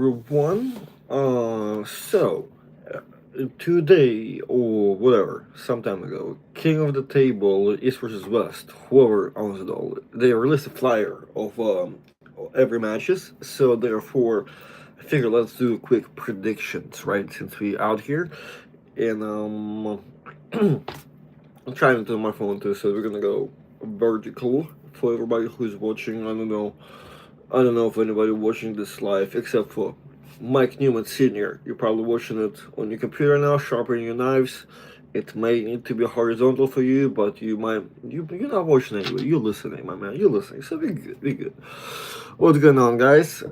everyone. Today or whatever, some time ago, King of the Table, East versus West, whoever owns it all, they released a flyer of every matches. So therefore, I figure let's do quick predictions, right? Since we out here, and I'm trying to do my phone too, so we're gonna go vertical for everybody who's watching. I don't know if anybody watching this live except for Mike Newman Sr. You're probably watching it on your computer now, sharpening your knives. It may need to be horizontal for you, but you're not watching anyway. You're listening, my man. You're listening, so be good, be good. What's going on, guys?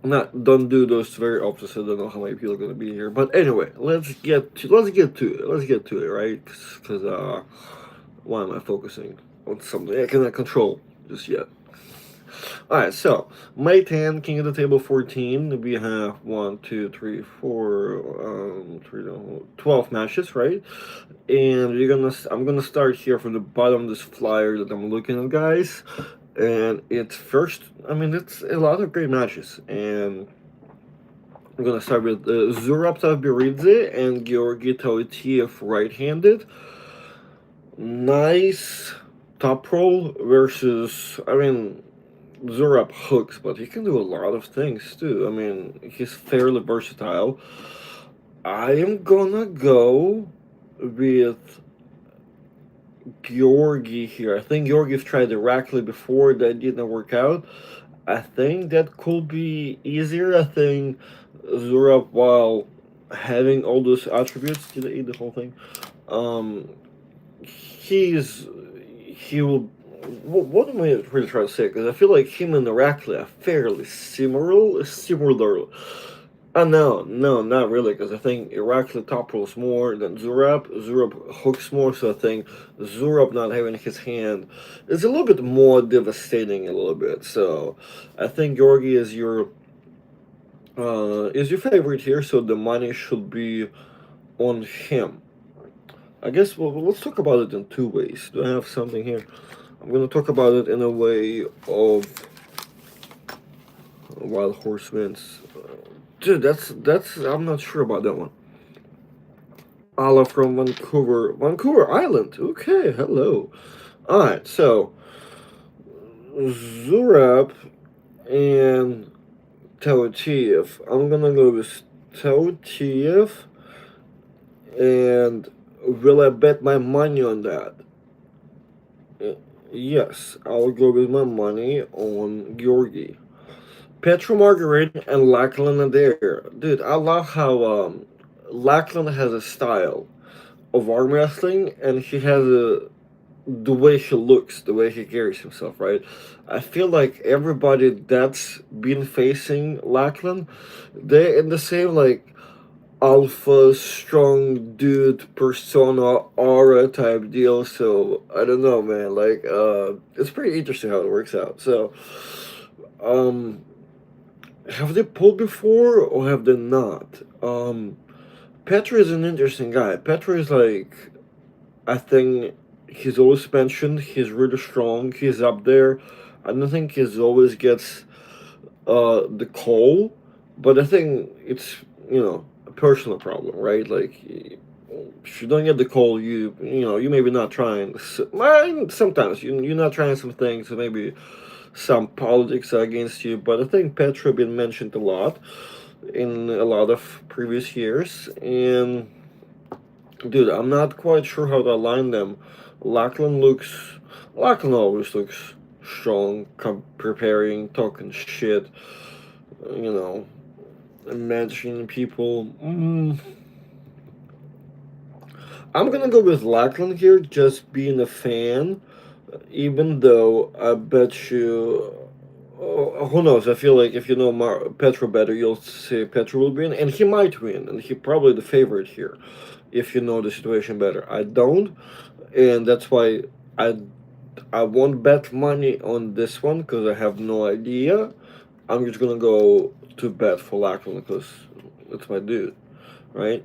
Not don't do those very often, so I don't know how many people are gonna be here. But anyway, let's get to it. Let's get to it, right? Because why am I focusing on something I cannot control just yet? Alright, so May 10, King of the Table 14. We have 1, 2, 3, 4, 12 matches, right? And I'm gonna start here from the bottom of this flyer that I'm looking at, guys. And it's a lot of great matches. And I'm gonna start with Zurab Beridzi and Georgi Toyf right-handed. Nice top roll versus, Zurab hooks, but he can do a lot of things too. He's fairly versatile. I am gonna go with Georgi here. I think Georgi's tried directly before, that didn't work out. I think that could be easier. I think Zurab, while having all those attributes, did I eat the whole thing? He will. What am I really trying to say? Because I feel like him and Irakli are fairly similar. No, not really, because I think Irakli top rolls more than Zurab. Zurab hooks more, so I think Zurab not having his hand is a little bit more devastating, a little bit. So I think Georgi is your favorite here, so the money should be on him. I guess let's talk about it in two ways. Do I have something here? I'm gonna talk about it in a way of Wild Horsemen's. Dude, that's I'm not sure about that one. Allah from Vancouver Island. Okay, hello. Alright, so Zurab and Toyf. I'm gonna go with Toyf, and will I bet my money on that? Yes, I'll go with my money on Georgi. Petro Margaret and Lacklan are there. Dude, I love how Lacklan has a style of arm wrestling, and he has the way he looks, the way he carries himself, right? I feel like everybody that's been facing Lacklan, they're in the same, like, alpha, strong dude, persona, aura type deal, so, I don't know, man, like, it's pretty interesting how it works out, so, have they pulled before, or have they not? Petra is an interesting guy. Petra is like, I think he's always mentioned, he's really strong, he's up there. I don't think he's always gets the call, but I think it's, a personal problem, right? Like, if you don't get the call, you maybe not trying. Sometimes you're not trying some things, so maybe some politics are against you. But I think Petra been mentioned a lot in a lot of previous years, and dude, I'm not quite sure how to align them. Lacklan always looks strong, preparing, talking shit, imagining people. I'm gonna go with Lacklan here, just being a fan, even though I bet you. Who knows? I feel like if you know Petra better, you'll say Petra will win, and he might win, and he probably the favorite here, if you know the situation better. I don't, and that's why I won't bet money on this one because I have no idea. I'm just gonna go to bet for Lackland because it's my dude, right?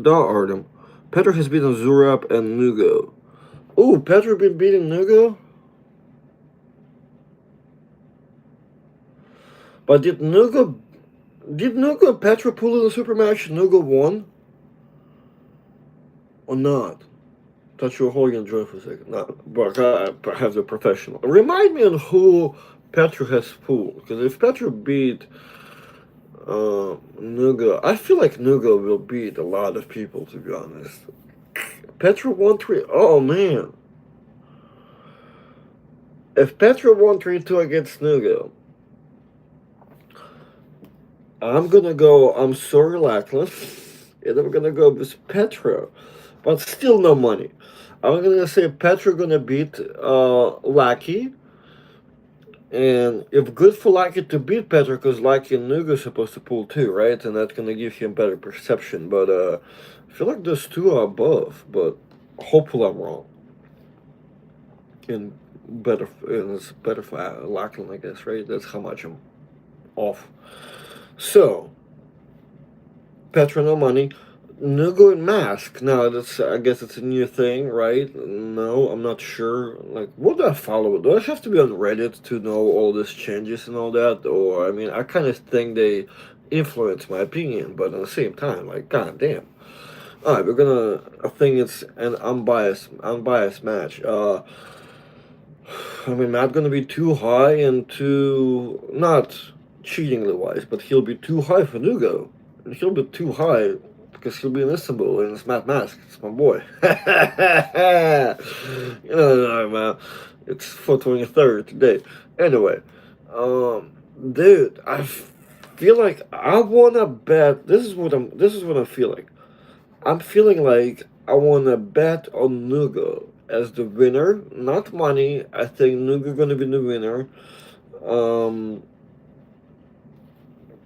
Artem. Petra has beaten Zurab and Nugo. Ooh, Petra been beating Nugo? But did Nugo and Petra pull in a super match? Nugo won or not? Thought you were holding on joy for a second. No, but I have the professional. Remind me on who Petra has pulled, because if Petra beat Nugo, I feel like Nugo will beat a lot of people, to be honest. Petra won 3. Oh man. If Petra won 3-2 against Nugo, I'm gonna go, I'm sorry, Lacklan, and I'm gonna go with Petra, but still no money. I'm gonna say Petra gonna beat Lackey, and if good for Lackey to beat Petra, because Lackey and Nugo are supposed to pull too, right? And that's gonna give him better perception, but I feel like those two are above, but hopefully I'm wrong. And it's better for Lackland, I guess, right? That's how much I'm off. So, Petra, no money. Nugo and Mask. Now, I guess it's a new thing, right? No, I'm not sure. Like, what do I follow? Do I have to be on Reddit to know all these changes and all that? Or, I mean, I kind of think they influence my opinion, but at the same time, like, god damn. Alright, I think it's an unbiased match. I mean, not gonna be too high and too, not cheatingly wise, but he'll be too high for Nugo. And he'll be too high because he'll be in Istanbul and it's Matt Mask. It's my boy. Man. It's 4/23 today. Anyway, dude, I feel like I wanna bet. This is what I feel like. I'm feeling like I wanna bet on Nugo as the winner, not money. I think Nugo gonna be the winner.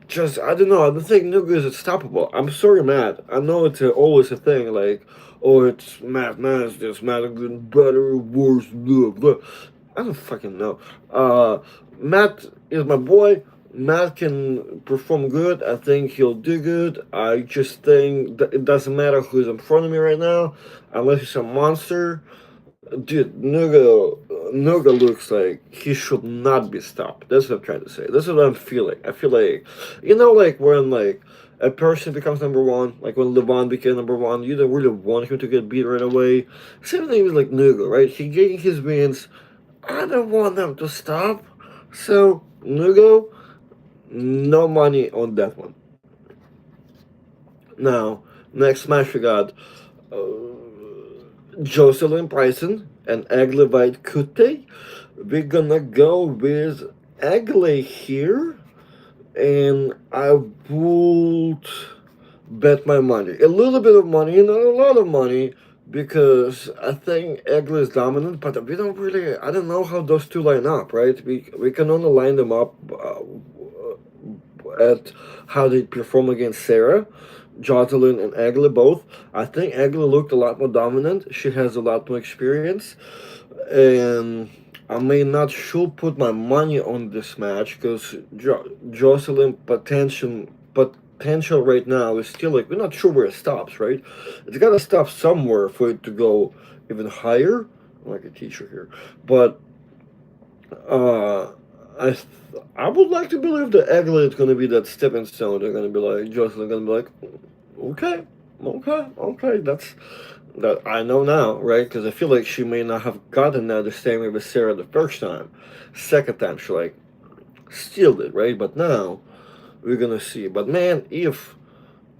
Just I don't know. I don't think Nugo is unstoppable. I'm sorry, Matt. I know it's always a thing. Like, oh, it's Matt. This Matt getting better, worse, blah blah. I don't fucking know. Matt is my boy. Matt can perform good. I think he'll do good. I just think that it doesn't matter who's in front of me right now, unless he's a monster. Dude, Nuga looks like he should not be stopped. That's what I'm trying to say. That's what I'm feeling. I feel like, like when like a person becomes number one, like when Levon became number one, you don't really want him to get beat right away. Same thing with like Nuga, right? He getting his wins. I don't want them to stop. So Nuga, no money on that one. Now, next match we got Jocelyn Pryson and Aglevite Kute. We're gonna go with Agle here, and I would bet my money. A little bit of money, not a lot of money, because I think Agle is dominant, but we don't really, I don't know how those two line up, right? We can only line them up at how they perform against Sarah. Jocelyn and Agle both. I think Agle looked a lot more dominant. She has a lot more experience. And I may not should put my money on this match because Jocelyn potential right now is still like we're not sure where it stops, right? It's gotta stop somewhere for it to go even higher. I'm like a teacher here. But I would like to believe that Agle is gonna be that stepping stone. They're gonna be like Jocelyn gonna be like, okay, that's that I know now, right? Because I feel like she may not have gotten that the same way with Sarah the first time. Second time, she like stealed it, right? But now we're gonna see. But man, if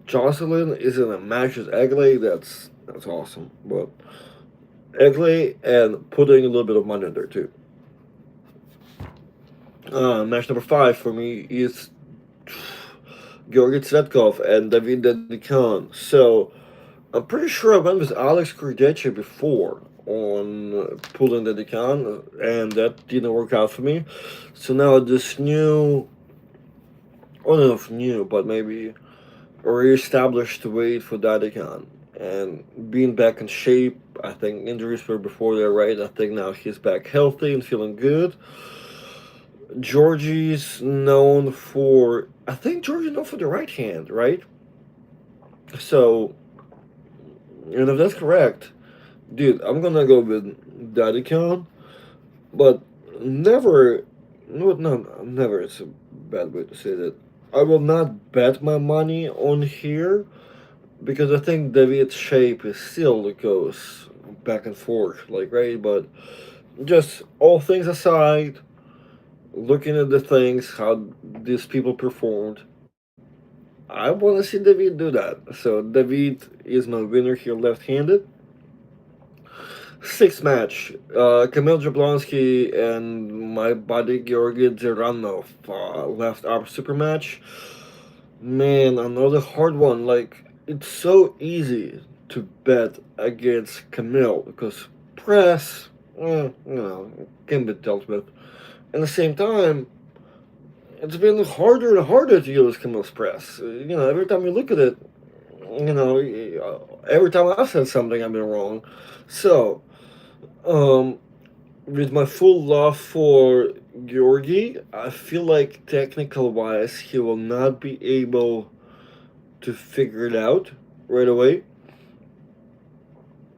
Jocelyn is in a match with Agle, that's awesome. But Agle and putting a little bit of money in there too. Match number 5 for me is Georgi Zkov and David Dedican. So I'm pretty sure I went with Alex Kurdeche before on pulling Dedican, and that didn't work out for me. So now this new, I don't know if new, but maybe re-established weight for Dedican. And being back in shape, I think injuries were before there, right? I think now he's back healthy and feeling good. Georgie's known for, I think Georgie's known for the right hand, right? So, and if that's correct, dude, I'm gonna go with Dedican, but never, no, never. It's a bad way to say that. I will not bet my money on here because I think David's shape is still goes back and forth, like right. But just all things aside, looking at the things how these people performed, I want to see David do that. So David is my winner here, left-handed. Sixth match, Kamil Jablonski and my buddy Georgi Derano left our super match. Man, another hard one. Like, it's so easy to bet against Kamil because press, can be dealt with. At the same time, it's been harder and harder to use Camille's press. Every time you look at it, every time I've said something, I've been wrong. So, um, with my full love for Georgi, I feel like technical wise, he will not be able to figure it out right away.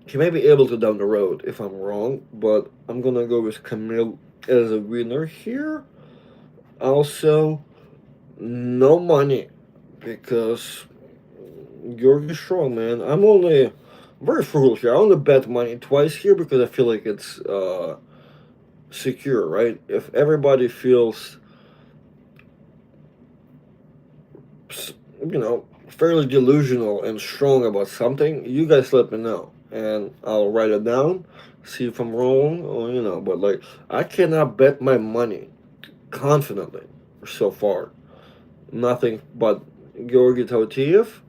He may be able to down the road if I'm wrong, but I'm gonna go with Camille as a winner here. Also, no money because Georgi's strong, man. I'm only very frugal here. I only bet money twice here because I feel like it's secure, right? If everybody feels, fairly delusional and strong about something, you guys let me know and I'll write it down, see if I'm wrong, or but like I cannot bet my money confidently so far. Nothing but Georgi Toyf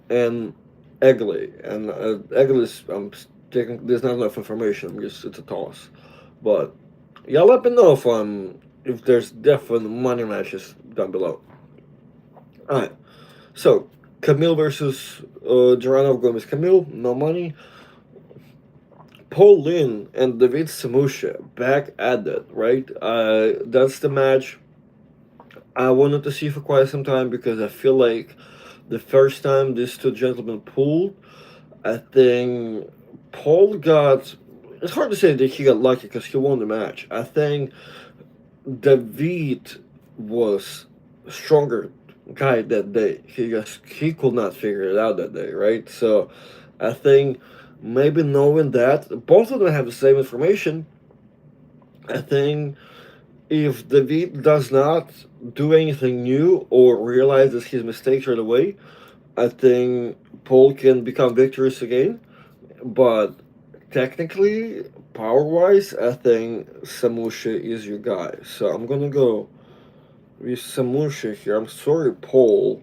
and Egli. And Egli's, I'm taking, there's not enough information. It's a toss. But yeah, let me know if there's definite money matches down below. Alright, so Camille versus Derano going with Camille, no money. Paul Lynn and David Samushia back at it, right? That's the match I wanted to see for quite some time because I feel like the first time these two gentlemen pulled, I think Paul got. It's hard to say that he got lucky because he won the match. I think David was stronger guy that day. He could not figure it out that day, right? So I think maybe knowing that both of them have the same information, I think if David does not do anything new or realizes his mistakes right away, I think Paul can become victorious again. But technically, power wise, I think Samusha is your guy. So I'm gonna go with Samusha here. I'm sorry, Paul.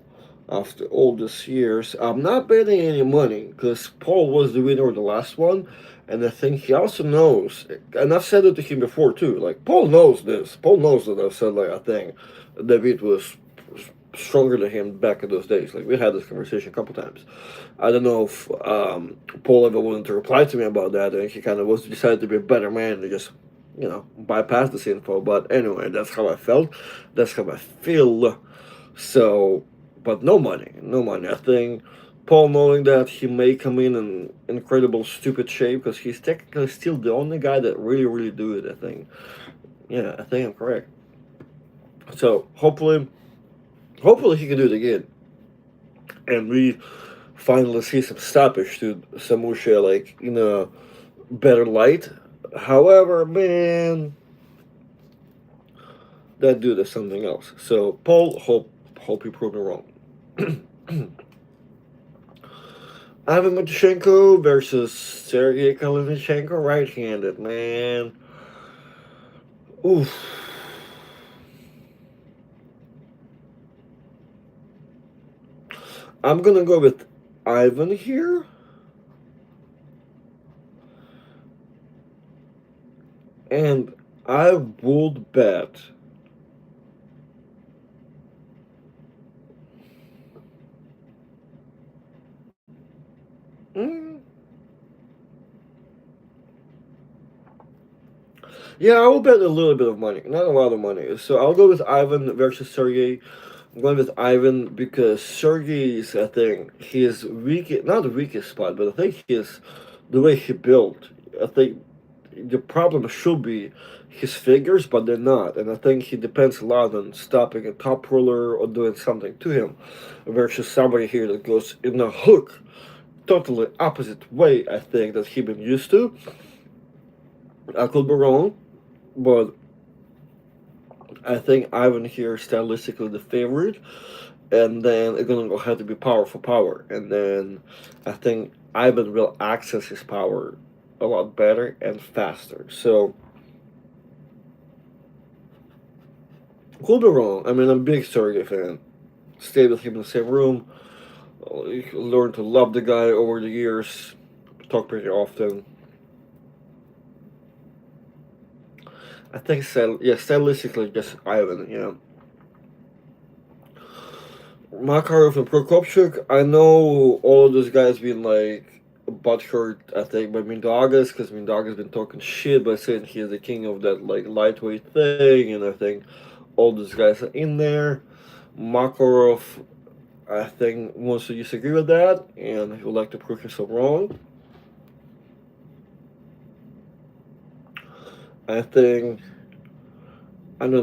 After all these years, I'm not betting any money because Paul was the winner of the last one, and I think he also knows. And I've said it to him before too. Like Paul knows this. Paul knows that I've said I think David was stronger than him back in those days. Like we had this conversation a couple times. I don't know if Paul ever wanted to reply to me about that, and he kind of was decided to be a better man to just bypass this info. But anyway, that's how I felt. That's how I feel. So, but no money, no money. I think Paul, knowing that he may come in incredible stupid shape because he's technically still the only guy that really do it. I think. Yeah, I think I'm correct. So hopefully he can do it again, and we finally see some stoppage to Samusha like in a better light. However, man, that dude is something else. So Paul, hope you prove me wrong. Ivan Matushenko versus Sergey Kalininchenko, right-handed, man. Oof. I'm gonna go with Ivan here. And I would bet yeah, I will bet a little bit of money, not a lot of money. So I'll go with Ivan versus Sergey. I'm going with Ivan because Sergey's, I think, his weak, not the weakest spot, but I think his, the way he built, I think the problem should be his figures, but they're not. And I think he depends a lot on stopping a top roller or doing something to him, versus somebody here that goes in a hook, totally opposite way. I think that he's been used to. I could be wrong, but I think Ivan here stylistically the favorite, and then it's gonna have to be power for power, and then I think Ivan will access his power a lot better and faster. So could be wrong. I mean, I'm a big Sergey fan. Stayed with him in the same room. Learned to love the guy over the years. Talk pretty often. I think, stylistically, just Ivan, Makarov and Prokopchuk, I know all of those guys been like butthurt, I think, by Mindagas, because Mindagas been talking shit by saying he's the king of that like lightweight thing, and I think all those guys are in there. Makarov, I think, wants to disagree with that, and he would like to prove himself wrong. I don't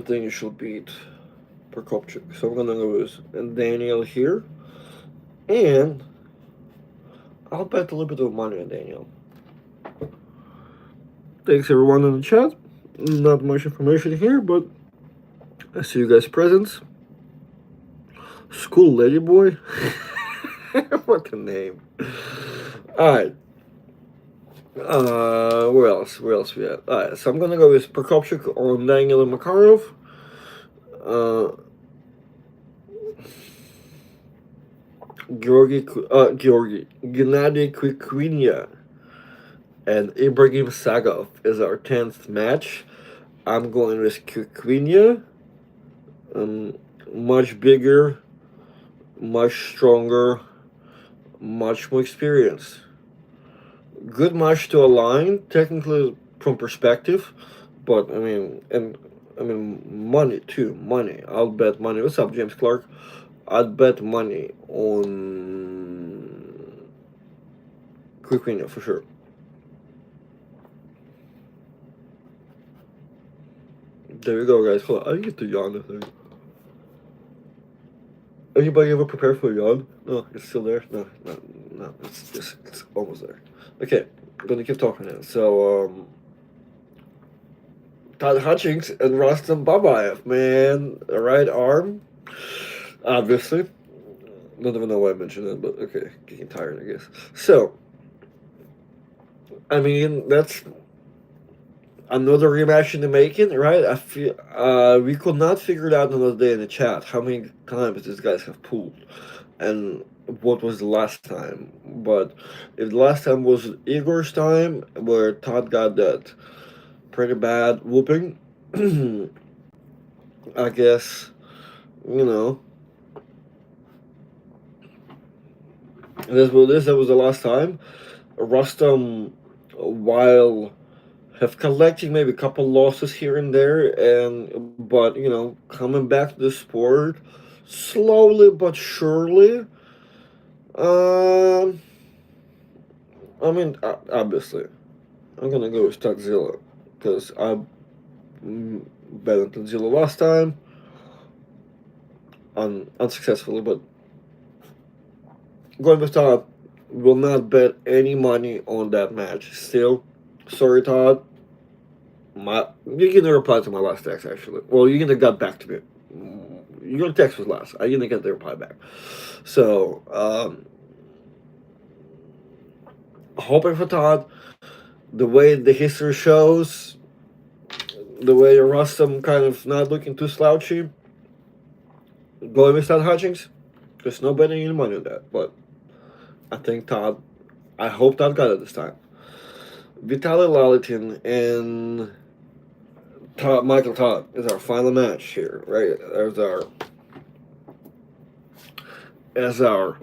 think you should beat Prokopchuk, so I'm gonna lose. And Daniel here, and I'll bet a little bit of money on Daniel. Thanks everyone in the chat. Not much information here, but I see you guys' presents. School Lady Boy. What a name. Alright. Where else? Where else we at? Alright, so I'm gonna go with Prokopchuk on Daniel and Makarov. Gennady Kvikwinia and Ibrahim Sagov is our 10th match. I'm going with Kvikwinia. Much bigger, much stronger, much more experienced. Good match to align, technically from perspective, but money too. Money. I'll bet money. What's up, James Clark? I'd bet money on Kvikwinia for sure. There you go, guys. Hold on. I get to yawn the thing. Anybody ever prepare for a yawn? No, it's still there? No. It's almost there. Okay, I'm gonna keep talking now. So, Todd Hutchings and Rustam Babayev, man. Right arm, obviously. Don't even know why I mentioned that, but okay, getting tired, I guess. So, I mean, that's another rematch in the making, right? I feel we could not figure it out another day in the chat how many times these guys have pulled, and what was the last time. But if the last time was Igor's time, where Todd got that pretty bad whooping, I guess, that's what it is. That was the last time. Rustam, while have collecting maybe a couple losses here and there, but coming back to the sport slowly but surely. Obviously, I'm gonna go with Tadzilla because I bet on Tadzilla last time, unsuccessfully, but going with Todd. Will not bet any money on that match. Still, sorry, Todd. You can reply to my last text, actually. Well, you can got back to me. Your text was last. I didn't get the reply back. So, hoping for Todd. The way the history shows, the way Rustam kind of not looking too slouchy, going with Todd Hutchings. There's no betting any money on that, but I think Todd, I hope Todd got it this time. Vitaly Lalitin and Michael Todd is our final match here, right? As our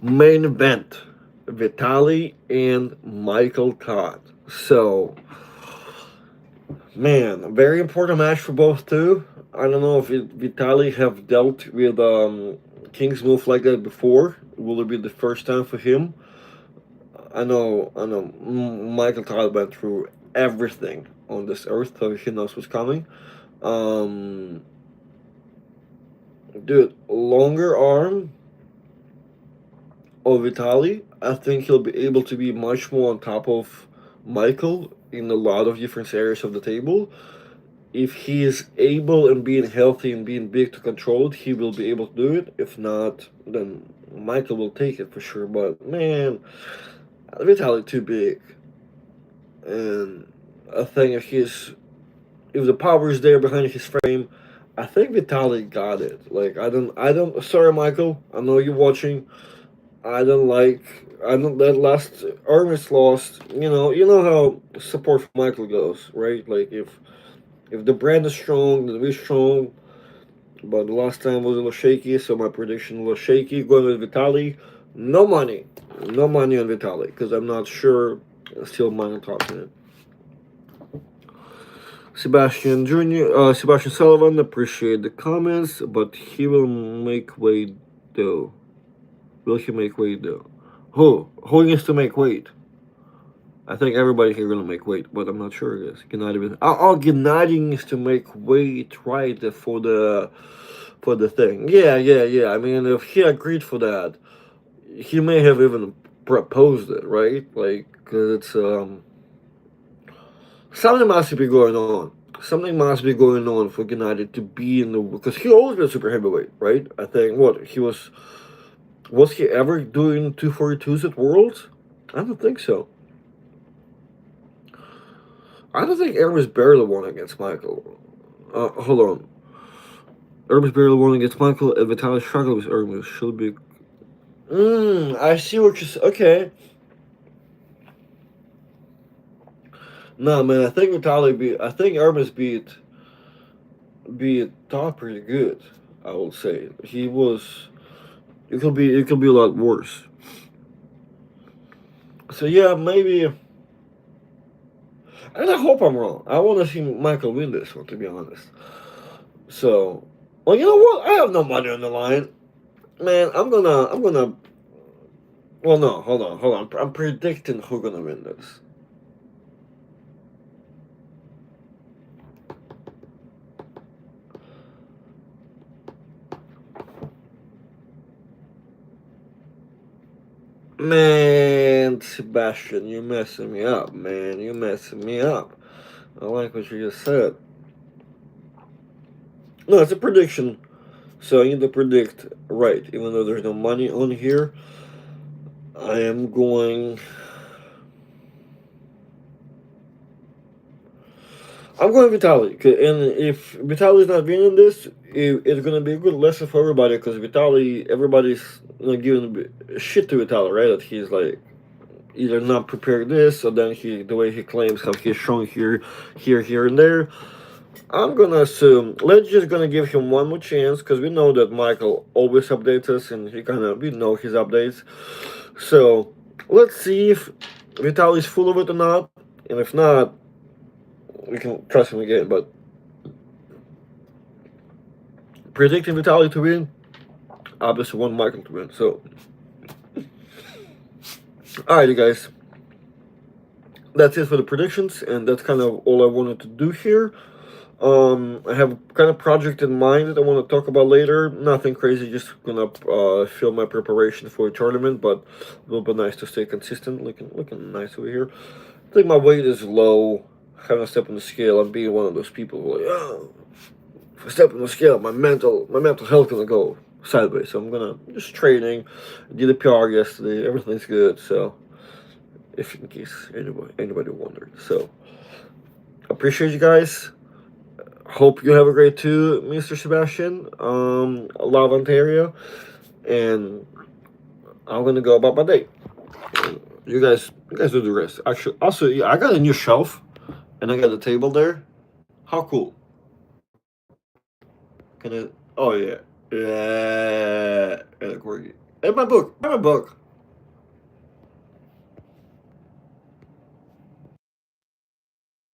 main event, Vitaly and Michael Todd. So, man, a very important match for both two. I don't know if Vitaly have dealt with King's move like that before. Will it be the first time for him? Michael Todd went through everything on this earth, so he knows what's coming. Um, Dude, longer arm of Vitaly. I think he'll be able to be much more on top of Michael in a lot of different areas of the table. If he is able and being healthy and being big to control it, he will be able to do it. If not, then Michael will take it for sure. But man, Vitaly too big, and I think if the power is there behind his frame, I think Vitaly got it. Like I don't. Sorry, Michael. I know you're watching. I don't that last Ernest lost. You know how support for Michael goes, right? Like if the brand is strong, then we're strong. But the last time was a little shaky, so my prediction was shaky. Going with Vitaly, no money, no money on Vitaly because I'm not sure. Still Michael talking it. Sebastian Sullivan, appreciate the comments, but he will make weight though. Will he make weight though? Who needs to make weight? I think everybody here gonna make weight, but I'm not sure it is. Gennady, Gennady needs to make weight, right, for the thing. Yeah. I mean, if he agreed for that, he may have even proposed it, right? Like, cause it's something must be going on. Something must be going on for Gennady to be in the because he always been super heavyweight, right? I think what he was he ever doing 242s at Worlds? I don't think so. I don't think Hermes barely won against Michael. Hold on. Hermes barely won against Michael, and Vitaly struggled with Hermes. Should be. I see what you're saying. Okay. No, man, I think I think Hermes beat Todd pretty good. I will say he was. It could be a lot worse. So yeah, maybe. And I hope I'm wrong. I want to see Michael win this one, to be honest. So, well, you know what? I have no money on the line, man. I'm gonna. Well, no, hold on. I'm predicting who's gonna win this. Man, Sebastian, you're messing me up, man. You're messing me up. I like what you just said. No, it's a prediction. So I need to predict right, even though there's no money on here. I am going. I'm going Vitaly, and if Vitaly's not winning this, it's gonna be a good lesson for everybody because everybody's giving shit to Vitaly, right? That he's like either not prepared this, or then the way he claims how he's shown here, and there. I'm gonna assume let's just gonna give him one more chance because we know that Michael always updates us and we know his updates. So let's see if Vitaly's full of it or not, and if not, we can trust him again. But predicting Vitaly to win, obviously want Michael to win. So, alright, you guys, that's it for the predictions, and that's kind of all I wanted to do here. I have kind of project in mind that I want to talk about later. Nothing crazy, just gonna film my preparation for a tournament, but it will be nice to stay consistent. Looking nice over here. I think my weight is low. Having a step on the scale, I'm being one of those people who are like, oh, if I step on the scale, my mental health gonna go sideways. So I'm gonna just training. Did a PR yesterday. Everything's good. So, if in case anybody wondered, so appreciate you guys. Hope you have a great too, Mr. Sebastian. Love Ontario, and I'm gonna go about my day. You guys do the rest. Actually, also, yeah, I got a new shelf, and I got a table there. How cool! Can I? Oh yeah, yeah. And my book.